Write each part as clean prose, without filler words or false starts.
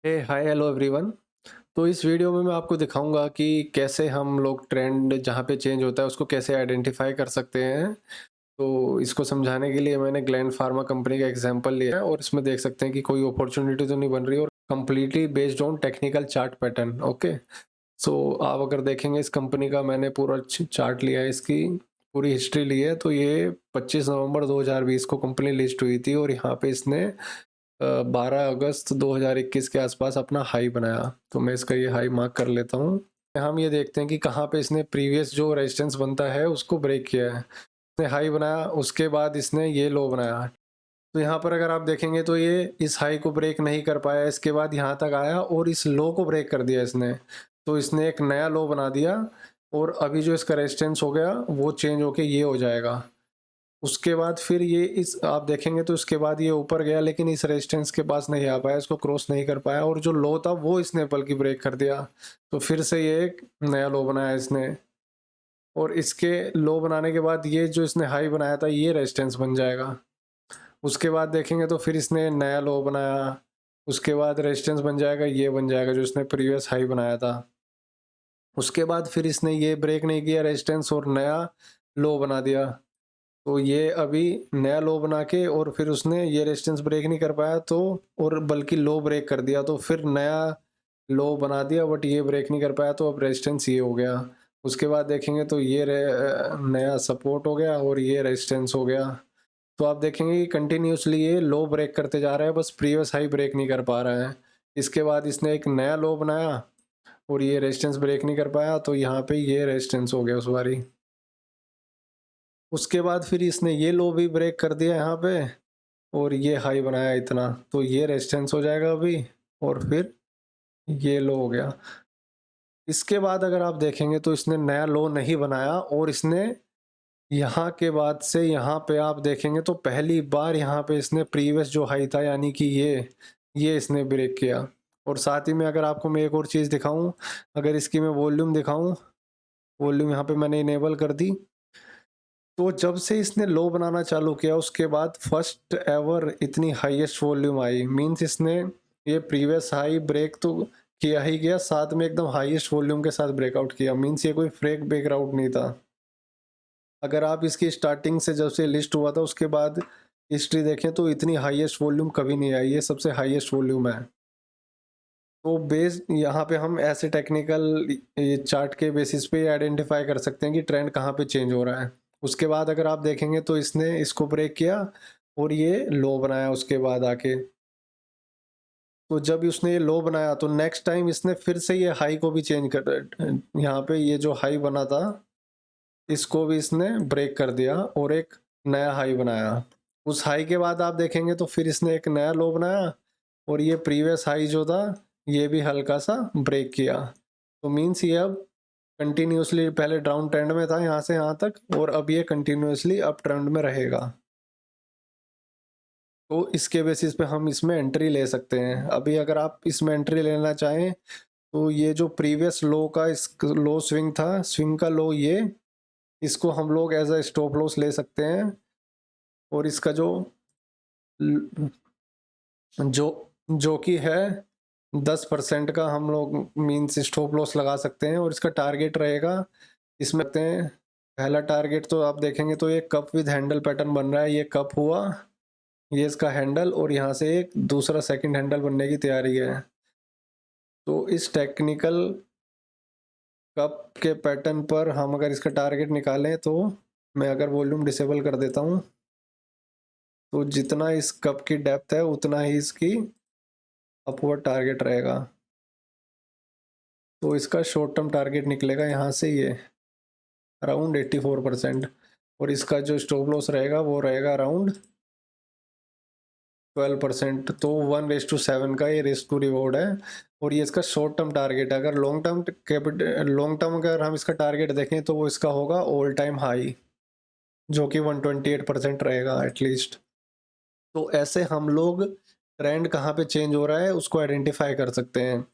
Hi hello everyone. तो इस video में मैं आपको दिखाऊंगा कि कैसे हम लोग ट्रेंड जहाँ पे चेंज होता है उसको कैसे आइडेंटिफाई कर सकते हैं। तो इसको समझाने के लिए मैंने ग्लैंड फार्मा कंपनी का एग्जांपल लिया है और इसमें देख सकते हैं कि कोई अपॉर्चुनिटी तो नहीं बन रही और completely based on technical chart pattern. Okay, so आप अगर देखेंगे इस कंपनी का मैंने पूरा चार्ट लिया है, इसकी पूरी हिस्ट्री ली है। तो ये 25 नवंबर 2020 को कंपनी लिस्ट हुई थी और यहाँ पे इसने 12 अगस्त 2021 के आसपास अपना हाई बनाया। तो मैं इसका ये हाई मार्क कर लेता हूँ। हम ये देखते हैं कि कहाँ पे इसने प्रीवियस जो रेजिस्टेंस बनता है उसको ब्रेक किया है। इसने हाई बनाया, उसके बाद इसने ये लो बनाया। तो यहाँ पर अगर आप देखेंगे तो ये इस हाई को ब्रेक नहीं कर पाया, इसके बाद यहाँ तक आया और इस लो को ब्रेक कर दिया इसने। तो इसने एक नया लो बना दिया और अभी जो इसका रेजिस्टेंस हो गया वो चेंज होके ये हो जाएगा। उसके बाद फिर ये इस आप देखेंगे तो उसके बाद ये ऊपर गया लेकिन इस रेजिस्टेंस के पास नहीं आ पाया, इसको क्रॉस नहीं कर पाया और जो लो था वो इसने बल्कि ब्रेक कर दिया। तो फिर से ये एक नया लो बनाया इसने और इसके लो बनाने के बाद ये जो इसने हाई बनाया था ये रेजिस्टेंस बन जाएगा। उसके बाद देखेंगे तो फिर इसने नया लो बनाया, उसके बाद रेजिस्टेंस बन जाएगा, ये बन जाएगा जो इसने प्रीवियस हाई बनाया था। उसके बाद फिर इसने ये ब्रेक नहीं किया रेजिस्टेंस और नया लो बना दिया। तो ये अभी नया लो बना के और फिर उसने ये रेजिस्टेंस ब्रेक नहीं कर पाया तो और बल्कि लो ब्रेक कर दिया, तो फिर नया लो बना दिया बट ये ब्रेक नहीं कर पाया तो अब रेजिस्टेंस ये हो गया। उसके बाद देखेंगे तो ये नया सपोर्ट हो गया और ये रेजिस्टेंस हो गया। तो आप देखेंगे कि कंटिन्यूसली ये लो ब्रेक करते जा रहा है, बस प्रीवियस हाई ब्रेक नहीं कर पा रहा है। इसके बाद इसने एक नया लो बनाया और ये रेजिस्टेंस ब्रेक नहीं कर पाया तो यहाँ पे ये रेजिस्टेंस हो गया उस बारी। उसके बाद फिर इसने ये लो भी ब्रेक कर दिया यहाँ पे और ये हाई बनाया इतना, तो ये रेजिस्टेंस हो जाएगा अभी और फिर ये लो हो गया। इसके बाद अगर आप देखेंगे तो इसने नया लो नहीं बनाया और इसने यहाँ के बाद से यहाँ पे आप देखेंगे तो पहली बार यहाँ पे इसने प्रीवियस जो हाई था यानी कि ये इसने ब्रेक किया। और साथ ही में अगर आपको मैं एक और चीज़ दिखाऊं, अगर इसकी मैं वॉल्यूम दिखाऊं, वॉल्यूम यहाँ पे मैंने इनेबल कर दी। तो जब से इसने लो बनाना चालू किया उसके बाद फर्स्ट एवर इतनी हाईएस्ट वॉल्यूम आई, मींस इसने ये प्रीवियस हाई ब्रेक तो किया ही किया, साथ में एकदम हाईएस्ट वॉल्यूम के साथ ब्रेकआउट किया, मींस ये कोई फ्रेक ब्रेकआउट नहीं था। अगर आप इसकी स्टार्टिंग से जब से लिस्ट हुआ था उसके बाद हिस्ट्री देखें तो इतनी हाईएस्ट वॉल्यूम कभी नहीं आई, ये सबसे हाईएस्ट वॉल्यूम है। तो बेस यहाँ पे हम ऐसे टेक्निकल ये चार्ट के बेसिस पे आइडेंटिफाई कर सकते हैं कि ट्रेंड कहाँ पे चेंज हो रहा है। उसके बाद अगर आप देखेंगे तो इसने इसको ब्रेक किया और ये लो बनाया उसके बाद आके। तो जब उसने ये लो बनाया तो नेक्स्ट टाइम इसने फिर से ये हाई को भी चेंज कर, यहाँ पे ये जो हाई बना था इसको भी इसने ब्रेक कर दिया और एक नया हाई बनाया। उस हाई के बाद आप देखेंगे तो फिर इसने एक नया लो बनाया और ये प्रीवियस हाई जो था ये भी हल्का सा ब्रेक किया। तो मीन्स ये अब कंटिन्यूसली पहले डाउन ट्रेंड में था यहाँ से यहाँ तक और अब ये कंटिन्यूसली अप ट्रेंड में रहेगा। तो इसके बेसिस पे हम इसमें एंट्री ले सकते हैं। अभी अगर आप इसमें एंट्री लेना चाहें तो ये जो प्रीवियस लो का इस लो स्विंग था, स्विंग का लो ये, इसको हम लोग एज अ स्टॉप लॉस ले सकते हैं और इसका जो जो कि है 10% का हम लोग मीन्स स्टॉप लॉस लगा सकते हैं और इसका टारगेट रहेगा इसमें रखते हैं। पहला टारगेट तो आप देखेंगे तो ये कप विद हैंडल पैटर्न बन रहा है, ये कप हुआ, ये इसका हैंडल और यहाँ से एक दूसरा सेकंड हैंडल बनने की तैयारी है। तो इस टेक्निकल कप के पैटर्न पर हम अगर इसका टारगेट निकालें तो मैं अगर वॉल्यूम डिसेबल कर देता हूँ तो जितना इस कप की डेप्थ है उतना ही इसकी अपवर्ड टारगेट रहेगा। तो इसका शॉर्ट टर्म टारगेट निकलेगा यहाँ से ये अराउंड 84% और इसका जो स्टॉप लॉस रहेगा वो रहेगा अराउंड 12%। तो 1:7 का ये रिस्क टू रिवॉर्ड है और ये इसका शॉर्ट टर्म टारगेट है। अगर लॉन्ग टर्म अगर हम इसका टारगेट देखें तो वो इसका होगा ऑल टाइम हाई जो कि 128% रहेगा एटलीस्ट। तो ऐसे हम लोग ट्रेंड कहाँ पे चेंज हो रहा है उसको आइडेंटिफाई कर सकते हैं।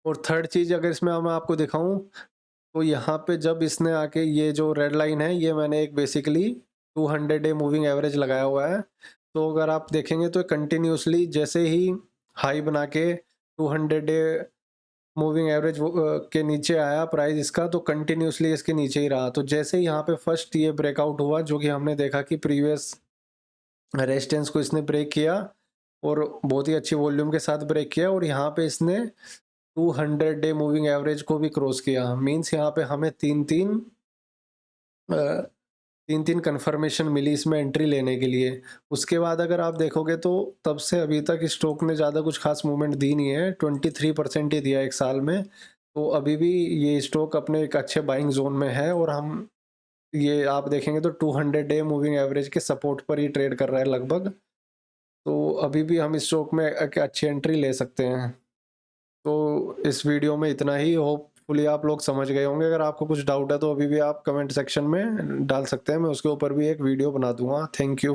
और थर्ड चीज़ अगर इसमें मैं आपको दिखाऊं तो यहाँ पे जब इसने आके ये जो रेड लाइन है ये मैंने एक बेसिकली 200 डे मूविंग एवरेज लगाया हुआ है। तो अगर आप देखेंगे तो कंटिन्यूसली जैसे ही हाई बना के 200 डे मूविंग एवरेज के नीचे आया प्राइस इसका, तो कंटिन्यूअसली इसके नीचे ही रहा। तो जैसे ही यहाँ पे फर्स्ट ये ब्रेकआउट हुआ, जो कि हमने देखा कि प्रीवियस रेजिस्टेंस को इसने ब्रेक किया और बहुत ही अच्छी वॉल्यूम के साथ ब्रेक किया, और यहाँ पे इसने 200 डे मूविंग एवरेज को भी क्रॉस किया। मीन्स यहाँ पे हमें 3-3 कन्फर्मेशन मिली इसमें एंट्री लेने के लिए। उसके बाद अगर आप देखोगे तो तब से अभी तक स्टॉक ने ज़्यादा कुछ खास मूवमेंट दी नहीं है, 23% ही दिया एक साल में। तो अभी भी ये स्टॉक अपने एक अच्छे बाइंग जोन में है, और हम ये आप देखेंगे तो 200 डे मूविंग एवरेज के सपोर्ट पर ही ट्रेड कर रहा है लगभग। तो अभी भी हम इस स्टॉक में एक अच्छी एंट्री ले सकते हैं। तो इस वीडियो में इतना ही, होपफुली आप लोग समझ गए होंगे। अगर आपको कुछ डाउट है तो अभी भी आप कमेंट सेक्शन में डाल सकते हैं, मैं उसके ऊपर भी एक वीडियो बना दूँगा। Thank you.